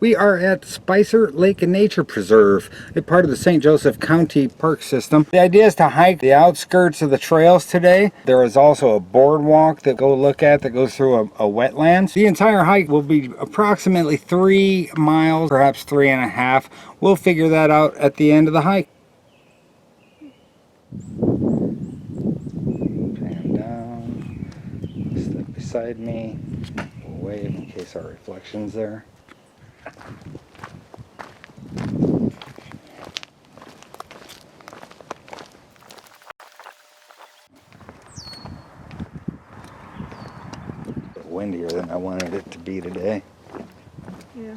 We are at Spicer Lake Nature Preserve, a part of the St. Joseph County Park System. The idea is to hike the outskirts of the trails today. There is also a boardwalk that go look at that goes through a wetlands. The entire hike will be approximately 3 miles, perhaps 3.5. We'll figure that out at the end of the hike. Pan down, step beside me, we'll wave in case our reflection's there. Windier than I wanted it to be today. Yeah.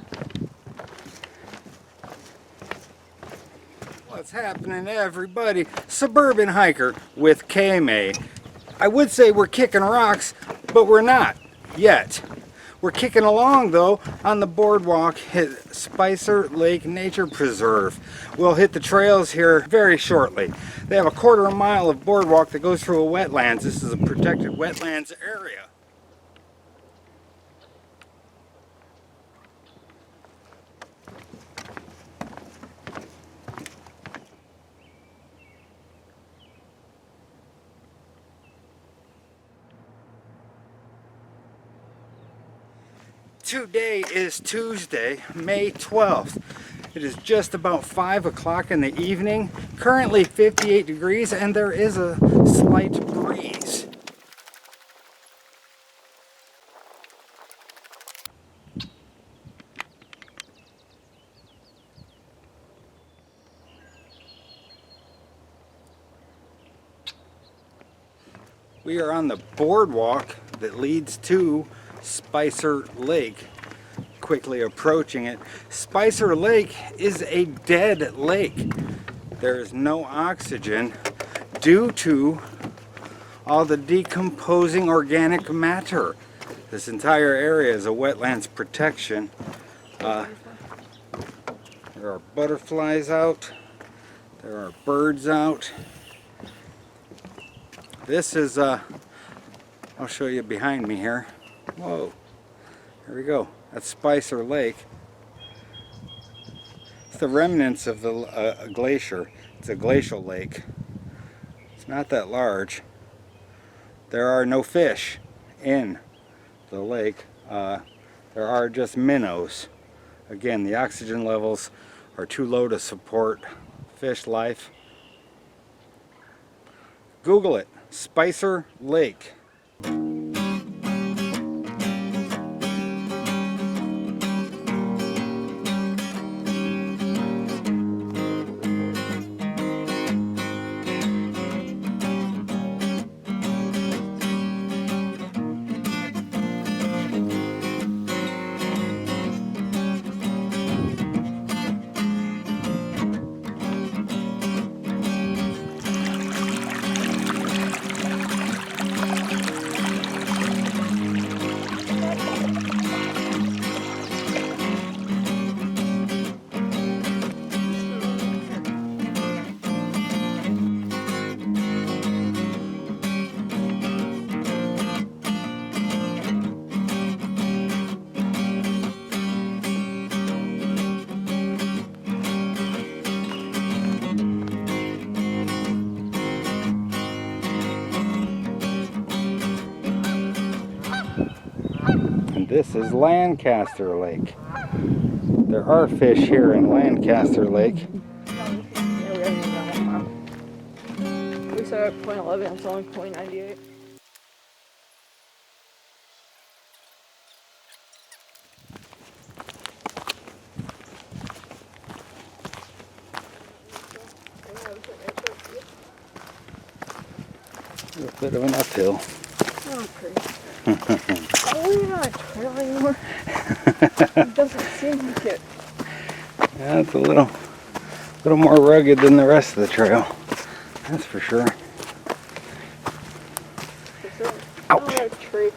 What's happening, everybody? Suburban Hiker with K-Mae. I would say we're kicking rocks, but we're not yet. We're kicking along though on the boardwalk at Spicer Lake Nature Preserve. We'll hit the trails here very shortly. They have a 1/4 mile of boardwalk that goes through a wetlands. This is a protected wetlands area. Today is Tuesday, May 12th. It is just about 5 o'clock in the evening. Currently 58 degrees and there is a slight breeze. We are on the boardwalk that leads to Spicer Lake. Quickly approaching it. Spicer Lake is a dead lake. There is no oxygen due to all the decomposing organic matter. This entire area is a wetlands protection. There are butterflies out. There are birds out. This is, I'll show you behind me here. Whoa, here we go. That's Spicer Lake. It's the remnants of the glacier. It's a glacial lake. It's not that large. There are no fish in the lake. There are just minnows. Again, the oxygen levels are too low to support fish life. Google it, Spicer Lake. And this is Lancaster Lake. There are fish here in Lancaster Lake. We started at 0.11, it's only 0.98. A bit of an uphill. Okay. Are we not a trail anymore? It doesn't seem like it. Yeah, it's a little more rugged than the rest of the trail. That's for sure. Ouch. Oh, tree.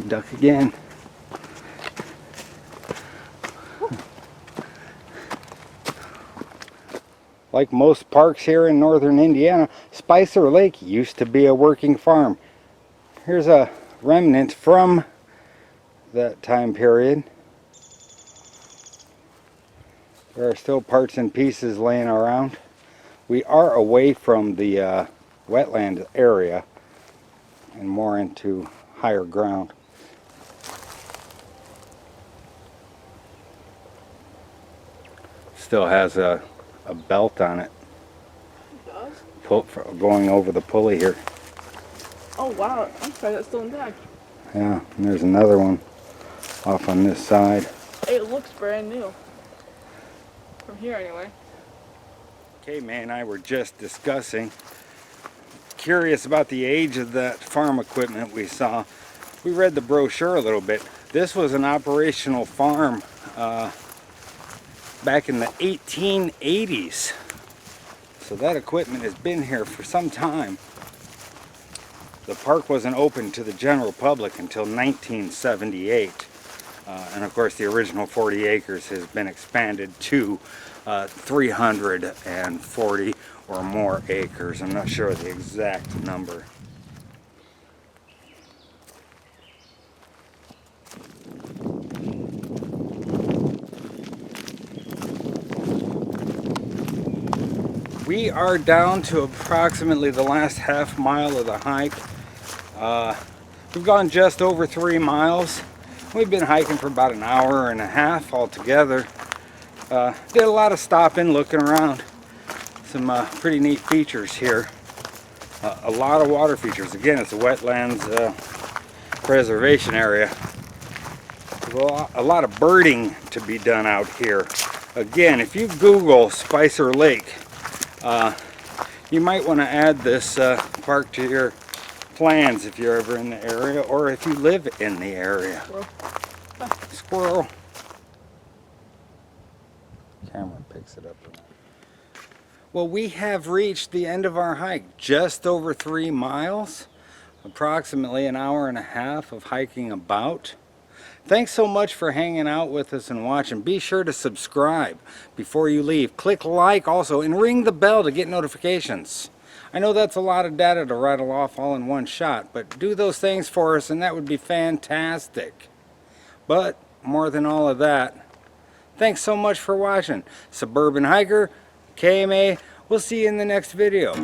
Duck again. like most parks here in northern Indiana, Spicer Lake used to be a working farm. Here's a remnant from that time period. There are still parts and pieces laying around. We are away from the wetland area and more into higher ground. Still has a belt on it. It does? Going over the pulley here. Oh wow, I'm sorry, that's still intact. Yeah, and there's another one off on this side. It looks brand new. From here anyway. K-Mae and I were just discussing, curious about the age of that farm equipment we saw. We read the brochure a little bit. This was an operational farm back in the 1880s. So that equipment has been here for some time. The park wasn't open to the general public until 1978. And of course the original 40 acres has been expanded to 340 or more acres. I'm not sure the exact number. We are down to approximately the last half mile of the hike. We've gone just over 3 miles. We've been hiking for about an hour and a half altogether. Did a lot of stopping, looking around. Some pretty neat features here. A lot of water features. Again, it's a wetlands preservation area. There's a lot of birding to be done out here. Again, if you Google Spicer Lake, you might want to add this park to your plans if you're ever in the area or if you live in the area. Squirrel. Camera picks it up. Well, we have reached the end of our hike. Just over 3 miles. Approximately an hour and a half of hiking about. Thanks so much for hanging out with us and watching. Be sure to subscribe before you leave. Click like also and ring the bell to get notifications. I know that's a lot of data to rattle off all in one shot, but do those things for us and that would be fantastic. But more than all of that, thanks so much for watching. Suburban Hiker K-Mae. We'll see you in the next video.